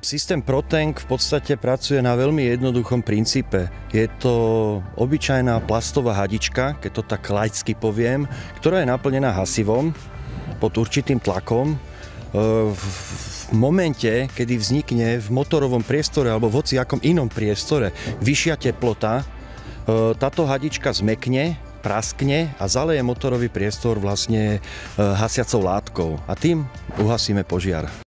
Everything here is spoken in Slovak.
Systém ProTank v podstate pracuje na veľmi jednoduchom princípe. Je to obyčajná plastová hadička, keď to tak laicky poviem, ktorá je naplnená hasivom pod určitým tlakom. V momente, kedy vznikne v motorovom priestore alebo v hociakom inom priestore vyššia teplota, táto hadička zmekne, praskne a zaleje motorový priestor vlastne hasiacou látkou a tým uhasíme požiar.